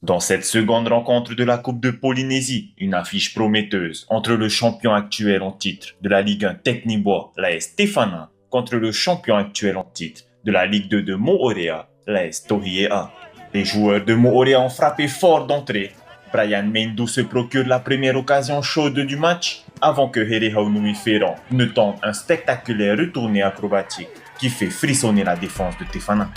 Dans cette seconde rencontre de la Coupe de Polynésie, une affiche prometteuse entre le champion actuel en titre de la Ligue 1 Teknibois, l'AS Tefana, contre le champion actuel en titre de la Ligue 2 de Moorea, l'AS Tohiea. Les joueurs de Moorea ont frappé fort d'entrée. Brian Mendou se procure la première occasion chaude du match avant que Herehaunu'i Ferran ne tente un spectaculaire retourné acrobatique qui fait frissonner la défense de Tefana.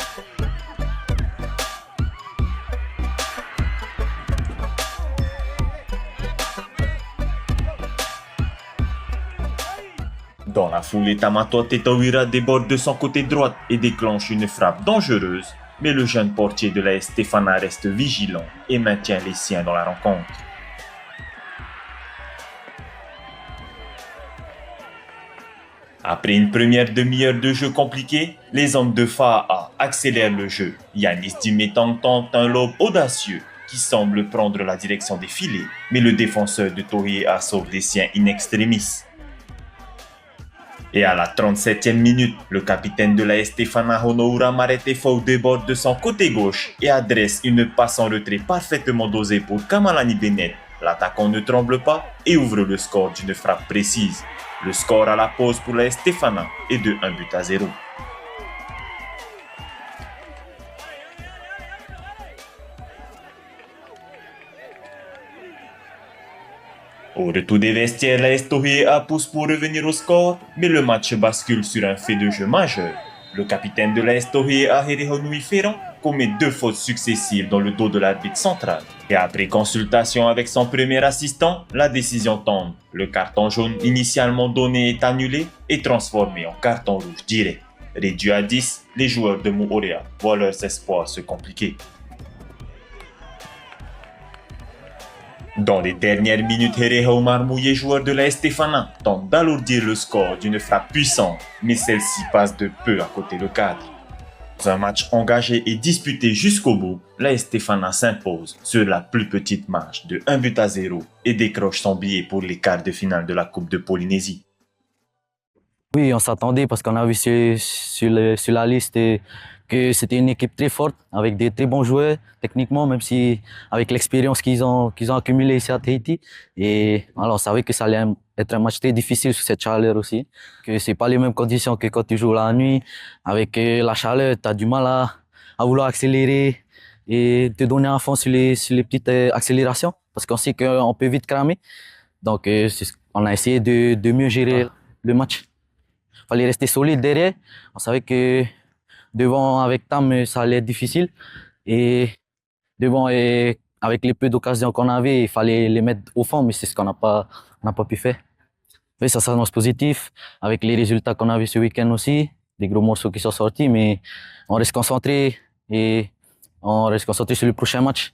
Dans la foulée, Tamato Tetawira déborde de son côté droit et déclenche une frappe dangereuse, mais le jeune portier de la Tefana reste vigilant et maintient les siens dans la rencontre. Après une première demi-heure de jeu compliqué, les hommes de Fa'a accélèrent le jeu. Yanis Dimetang tente un lob audacieux qui semble prendre la direction des filets, mais le défenseur de Tohiea sauve les siens in extremis. Et à la 37e minute, le capitaine de la Stefana Honoura Maretefo déborde de son côté gauche et adresse une passe en retrait parfaitement dosée pour Kamalani Bennett. L'attaquant ne tremble pas et ouvre le score d'une frappe précise. Le score à la pause pour la Stefana est de 1-0. Au retour des vestiaires, la Tohiea pousse pour revenir au score, mais le match bascule sur un fait de jeu majeur. Le capitaine de la Tohiea, Herehaunu'i Ferran, commet 2 fautes successives dans le dos de l'arbitre central. Et après consultation avec son premier assistant, la décision tombe. Le carton jaune initialement donné est annulé et transformé en carton rouge direct. Réduit à 10, les joueurs de Moorea voient leurs espoirs se compliquer. Dans les dernières minutes, Herehau Marmouillet, joueur de la Stefana, tente d'alourdir le score d'une frappe puissante, mais celle-ci passe de peu à côté le cadre. Dans un match engagé et disputé jusqu'au bout, la Stefana s'impose sur la plus petite marge de 1-0 et décroche son billet pour les quarts de finale de la Coupe de Polynésie. Oui, on s'attendait parce qu'on a vu sur la liste que c'était une équipe très forte, avec des très bons joueurs techniquement, même si avec l'expérience qu'ils ont accumulée ici à Tahiti. Et alors, on savait que ça allait être un match très difficile sur cette chaleur aussi, que c'est pas les mêmes conditions que quand tu joues la nuit. Avec la chaleur, tu as du mal à vouloir accélérer et te donner à fond sur les petites accélérations, parce qu'on sait qu'on peut vite cramer. Donc, on a essayé de mieux gérer le match. Il fallait rester solide derrière. On savait que devant, avec Tam, ça allait être difficile. Et devant, avec les peu d'occasions qu'on avait, il fallait les mettre au fond, mais c'est ce qu'on n'a pas pu faire. Mais ça s'annonce positif, avec les résultats qu'on avait ce week-end aussi, des gros morceaux qui sont sortis, mais on reste concentré et on reste concentré sur le prochain match.